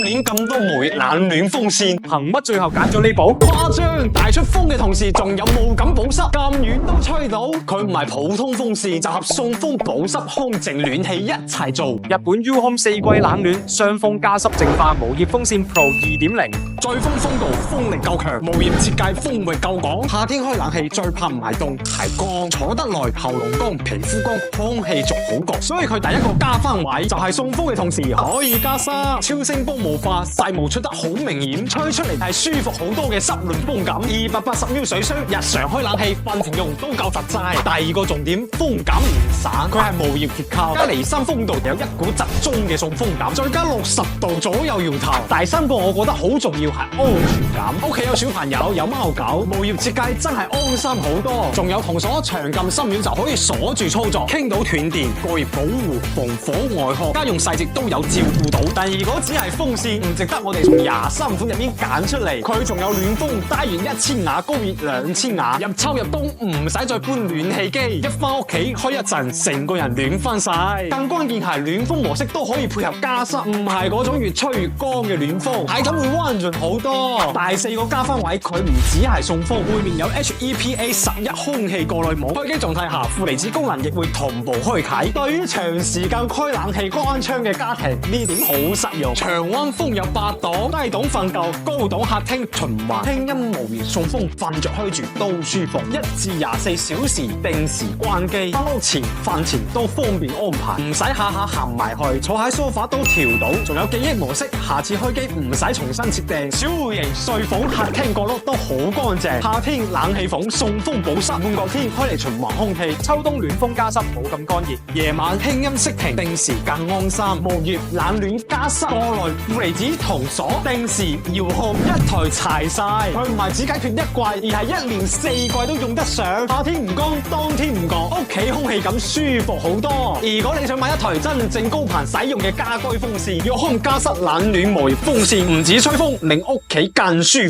年咁多無熱冷暖風扇，憑乜最後揀咗呢部？誇張！大出風嘅同時，仲有霧感保濕，咁遠都吹到。佢唔係普通風扇，集合送風、保濕、空淨、暖氣一齊做。日本 U-Home 4季冷暖雙風加濕淨化無葉風扇 Pro 2.0，再風風度，風力夠強，無葉設計，風域夠廣。夏天開冷氣最怕唔係凍，係乾，坐得耐，喉嚨乾，皮膚乾，空氣逐好焗。所以佢第一個加翻位就係送風嘅同時可以加濕，超聲波霧化，細霧出得好明顯，吹出嚟係舒服好多嘅濕潤風感。280ml水箱，日常開冷氣、瞓前用都夠實際。第二個重點，風感唔散，佢係無葉結構，加離心風度有一股集中嘅送風感，再加60度左右搖頭。第三個我覺得好重要係安全感，屋企有小朋友有貓狗，無葉設計真係安心好多。仲有銅鎖長撳心軟就可以鎖住操作，傾到斷電過熱保護，防火外殼，家用細節都有照顧到。但如果只係風扇，唔值得我哋從23款入面揀出嚟。佢仲有暖風，低完1000瓦，高熱2000瓦，入秋入冬唔使再搬暖氣機，一翻屋企開一陣，成個人暖翻晒。更關鍵係暖風模式都可以配合加濕，唔係嗰種越吹越乾嘅暖風，體感會溫潤好多。第四個加分位，佢唔只係送風，背面有 HEPA 11空氣過濾膜，開機狀態下負離子功能亦會同步開啟。對於長時間開冷氣關窗嘅家庭，呢點好實用。長溫風有8檔，低檔瞓覺，高檔客廳循環，輕音無熱送風，瞓着開住都舒服。1至24小時定時關機，翻屋前飯前都方便安排，唔使下下行埋去，坐喺梳化都調到。仲有記憶模式，下次開機唔使重新設定。小戶型睡房客廳角落都好乾淨。夏天冷氣房送風保濕，換個天開嚟循環空氣。秋冬暖風加濕冇咁乾熱。夜晚輕音熄停，定時更安心。無葉冷暖加濕過濾，負離子銅鎖，定時遙控，一台齊晒。佢唔係只解決一季，而係1年4季都用得上。夏天唔乾，當天唔覺，屋企空氣感舒服好多。如果你想買一台真正高頻使用嘅家居風扇，U-Home加濕冷暖無葉風扇，唔止吹風，令屋企更舒服。